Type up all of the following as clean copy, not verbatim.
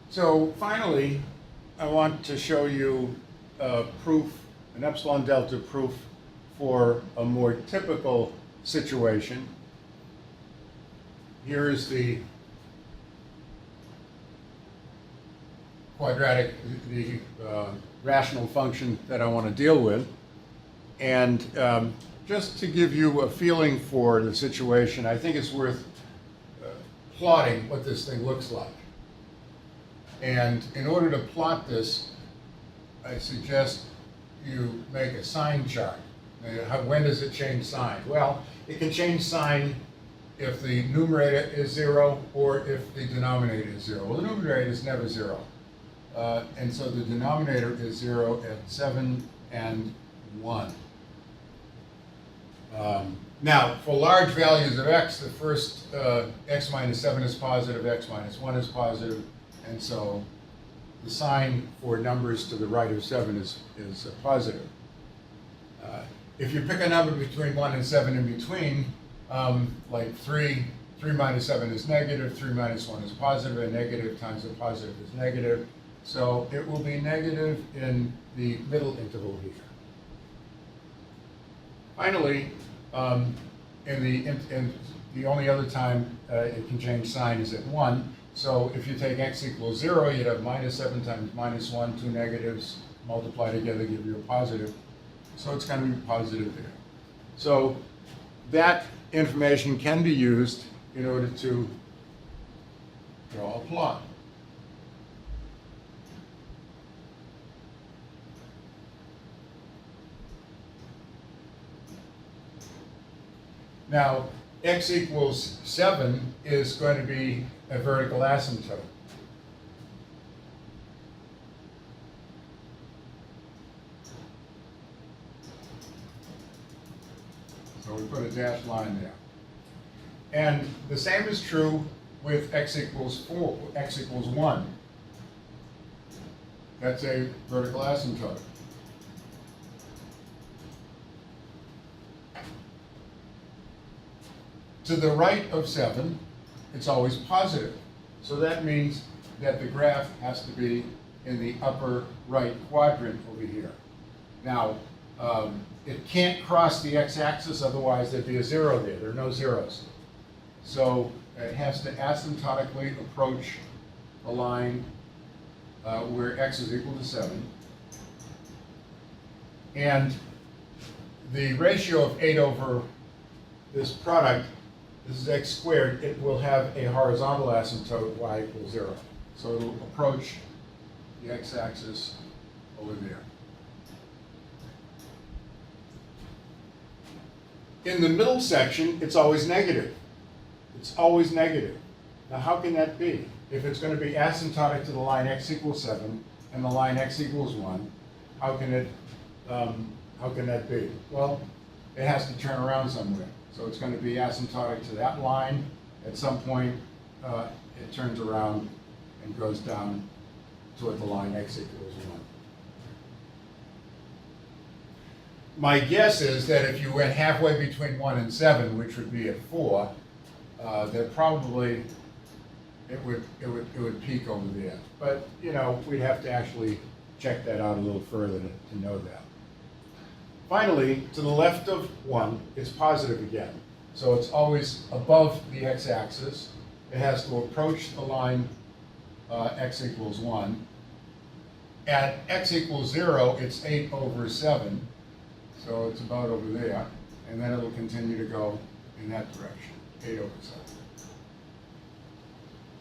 So finally, I want to show you a proof, an epsilon-delta proof for a more typical situation. Here is the quadratic, the rational function that I want to deal with. And just to give you a feeling for the situation, I think it's worth plotting what this thing looks like. And in order to plot this, I suggest you make a sign chart. When does it change sign? Well, it can change sign if the numerator is 0 or if the denominator is 0. Well, the numerator is never 0. And so the denominator is 0 at 7 and 1. Now, for large values of x, the first x minus 7 is positive, x minus 1 is positive, and so the sign for numbers to the right of 7 is positive. If you pick a number between 1 and 7 in between, like 3 minus 7 is negative, 3 minus 1 is positive, and negative times a positive is negative. So it will be negative in the middle interval here. Finally, the only other time it can change sign is at 1. So if you take x equals 0, you'd have minus 7 times minus 1, two negatives, multiply together, give you a positive. So it's going to be positive there. So that information can be used in order to draw a plot. Now, x equals 7 is going to be a vertical asymptote. So we put a dashed line there. And the same is true with x equals 4, x equals 1. That's a vertical asymptote. To the right of 7, it's always positive. So that means that the graph has to be in the upper right quadrant over here. Now, it can't cross the x-axis, otherwise there'd be a 0 there. There are no zeros. So it has to asymptotically approach a line where x is equal to 7. And the ratio of 8 over this product, this is x squared, it will have a horizontal asymptote, y equals 0. So it'll approach the x-axis over there. In the middle section, it's always negative. It's always negative. Now, how can that be? If it's going to be asymptotic to the line x equals 7 and the line x equals 1, how can that be? Well, it has to turn around somewhere. So it's going to be asymptotic to that line. At some point, it turns around and goes down toward the line x equals 1. My guess is that if you went halfway between 1 and 7, which would be at 4, that probably it would peak over there. But you know, we'd have to actually check that out a little further to know that. Finally, to the left of 1, it's positive again. So it's always above the x-axis. It has to approach the line x equals 1. At x equals 0, it's 8 over 7. So it's about over there. And then it'll continue to go in that direction, 8 over 7.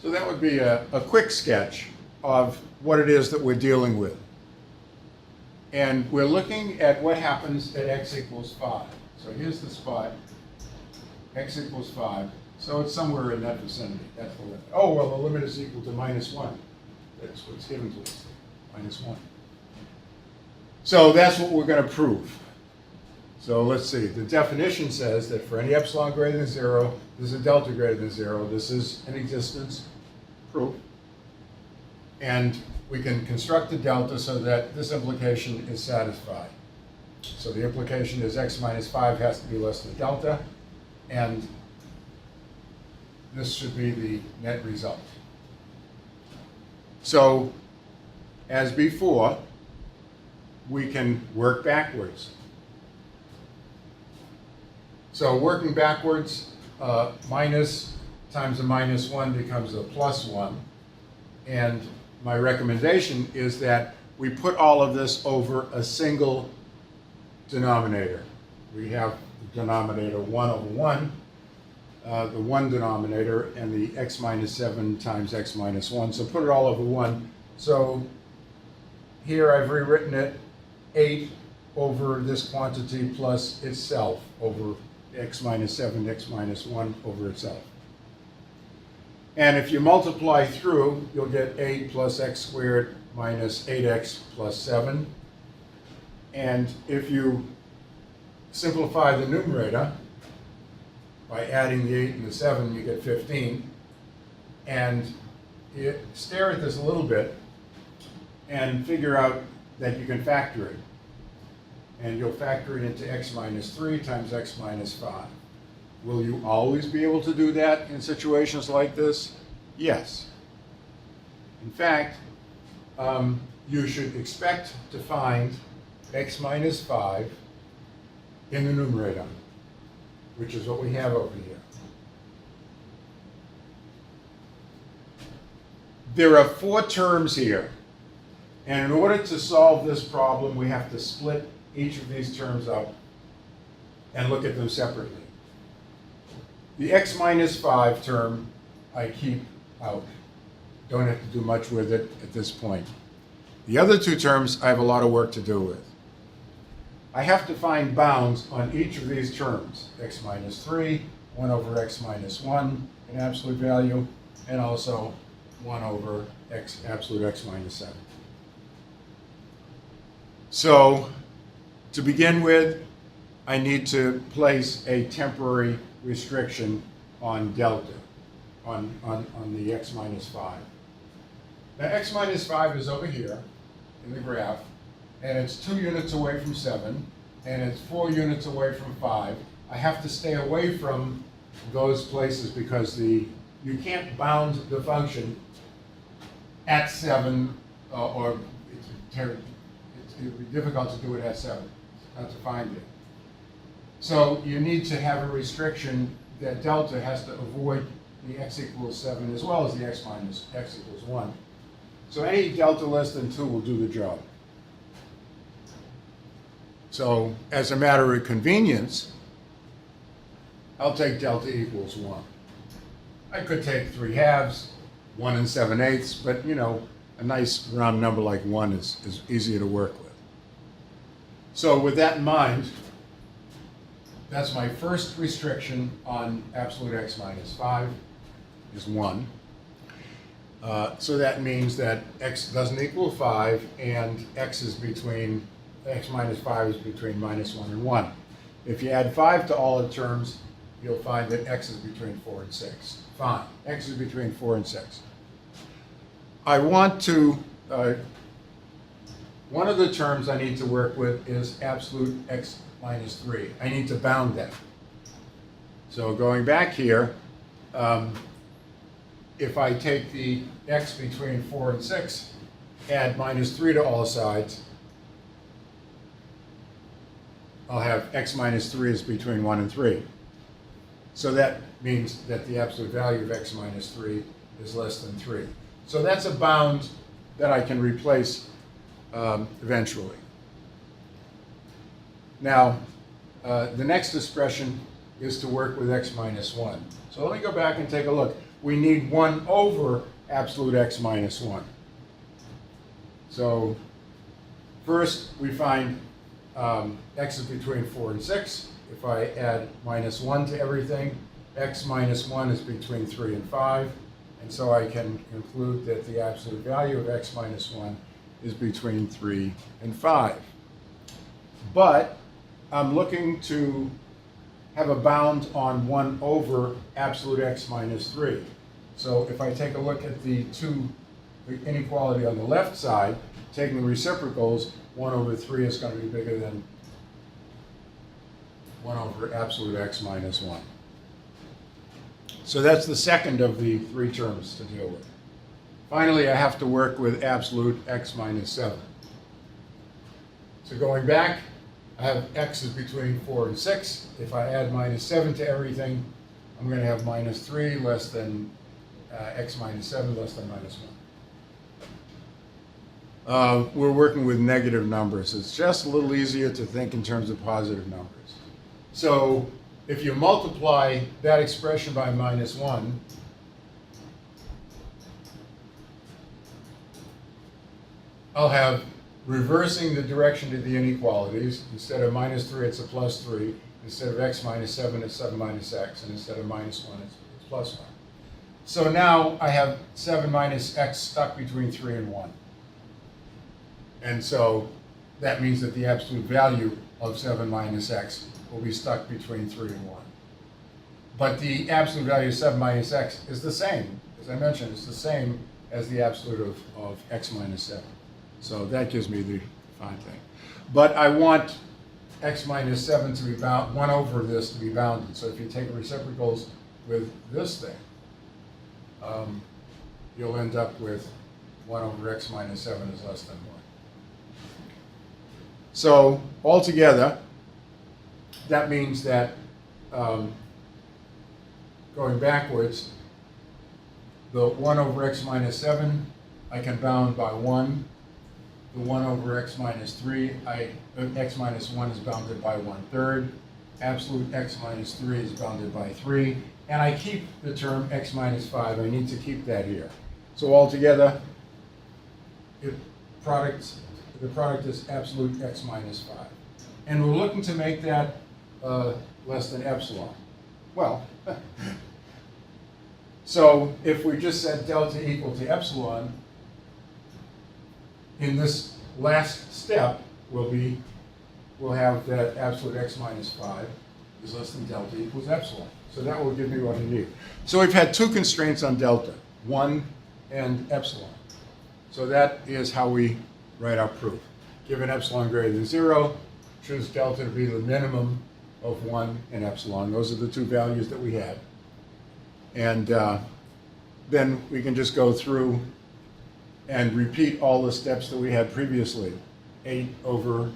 So that would be a quick sketch of what it is that we're dealing with. And we're looking at what happens at x equals 5. So here's the spot, x equals 5. So it's somewhere in that vicinity. That's the limit. Oh, well, the limit is equal to minus 1. That's what's given to us, minus 1. So that's what we're going to prove. So let's see. The definition says that for any epsilon greater than 0, there's a delta greater than 0. This is an existence proof. And we can construct the delta so that this implication is satisfied. So the implication is x minus 5 has to be less than delta, and this should be the net result. So, as before, we can work backwards. So working backwards, minus times a minus 1 becomes a plus 1. And my recommendation is that we put all of this over a single denominator. We have the denominator 1 over 1, the 1 denominator, and the x minus 7 times x minus 1. So put it all over 1. So here I've rewritten it 8 over this quantity plus itself over x minus 7, x minus 1 over itself. And if you multiply through, you'll get 8 plus x squared minus 8x plus 7. And if you simplify the numerator by adding the 8 and the 7, you get 15. And you stare at this a little bit and figure out that you can factor it. And you'll factor it into x minus 3 times x minus 5. Will you always be able to do that in situations like this? Yes. In fact, you should expect to find x minus 5 in the numerator, which is what we have over here. There are 4 terms here, and in order to solve this problem, we have to split each of these terms up and look at them separately. The x minus 5 term I keep out. Don't have to do much with it at this point. The other 2 terms I have a lot of work to do with. I have to find bounds on each of these terms. X minus 3, 1 over x minus 1 in absolute value, and also 1 over x absolute x minus 7. So to begin with, I need to place a temporary restriction on delta, on the x minus 5. Now x minus 5 is over here in the graph, and it's 2 units away from 7, and it's 4 units away from 5. I have to stay away from those places because you can't bound the function at 7, or it would be difficult to do it at 7, not to find it. So you need to have a restriction that delta has to avoid the x equals 7 as well as the x minus x equals 1. So any delta less than 2 will do the job. So as a matter of convenience, I'll take delta equals 1. I could take 3/2, 1 7/8, but you know, a nice round number like 1 is easier to work with. So with that in mind, that's my first restriction on absolute x minus 5 is 1. So that means that x doesn't equal 5 and x minus 5 is between minus 1 and 1. If you add 5 to all the terms, you'll find that x is between 4 and 6. Fine, x is between 4 and 6. I want to, one of the terms I need to work with is absolute x minus 3. I need to bound that. So going back here, if I take the x between 4 and 6, add minus 3 to all sides, I'll have x minus 3 is between 1 and 3. So that means that the absolute value of x minus 3 is less than 3. So that's a bound that I can replace eventually. Now, the next expression is to work with x minus 1. So let me go back and take a look. We need 1 over absolute x minus 1. So first we find x is between 4 and 6. If I add minus 1 to everything, x minus 1 is between 3 and 5. And so I can conclude that the absolute value of x minus 1 is between 3 and 5. But I'm looking to have a bound on 1 over absolute x minus 3. So if I take a look at the inequality on the left side, taking the reciprocals, 1 over 3 is going to be bigger than 1 over absolute x minus 1. So that's the second of the 3 terms to deal with. Finally, I have to work with absolute x minus 7. So going back, I have x is between 4 and 6. If I add minus 7 to everything, I'm going to have minus 3 less than x minus 7 less than minus 1. We're working with negative numbers. It's just a little easier to think in terms of positive numbers. So if you multiply that expression by minus 1, I'll have reversing the direction of the inequalities. Instead of minus 3, it's a plus 3. Instead of x minus 7, it's 7 minus x. And instead of minus 1, it's plus 1. So now I have 7 minus x stuck between 3 and 1. And so that means that the absolute value of 7 minus x will be stuck between 3 and 1. But the absolute value of 7 minus x is the same. As I mentioned, it's the same as the absolute of x minus 7. So that gives me the fine thing. But I want x minus 7 to be bound, 1 over this to be bounded. So if you take reciprocals with this thing, you'll end up with 1 over x minus 7 is less than 1. So altogether, that means that going backwards, the 1 over x minus 7, I can bound by 1. The 1 over x minus 3, x minus 1 is bounded by 1/3. Absolute x minus 3 is bounded by 3. And I keep the term x minus 5. I need to keep that here. So altogether, the product is absolute x minus 5. And we're looking to make that less than epsilon. Well, so if we just set delta equal to epsilon, in this last step, we'll have that absolute x minus 5 is less than delta equals epsilon. So that will give me what I need. So we've had two constraints on delta, 1 and epsilon. So that is how we write our proof. Given epsilon greater than 0, choose delta to be the minimum of 1 and epsilon. Those are the two values that we had. And then we can just go through and repeat all the steps that we had previously. 8 over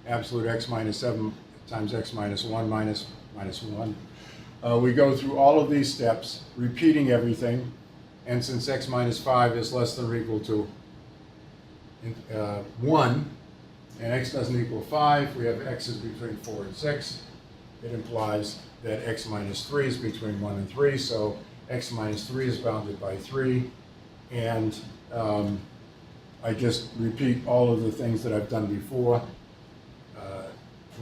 absolute x minus 7 times x minus 1 minus 1. We go through all of these steps, repeating everything. And since x minus 5 is less than or equal to 1, and x doesn't equal 5, we have x's between 4 and 6. It implies that x minus 3 is between 1 and 3, so x minus 3 is bounded by 3. And I just repeat all of the things that I've done before.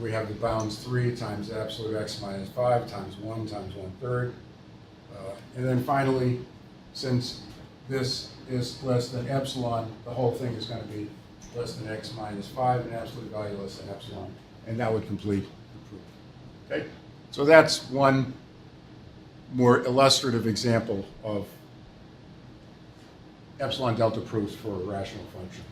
We have the bounds 3 times absolute x minus 5 times 1 times 1/3. And then finally, since this is less than epsilon, the whole thing is going to be less than x minus 5 and absolute value less than epsilon. And that would complete the proof. Okay? So that's one more illustrative example of epsilon delta proofs for a rational function.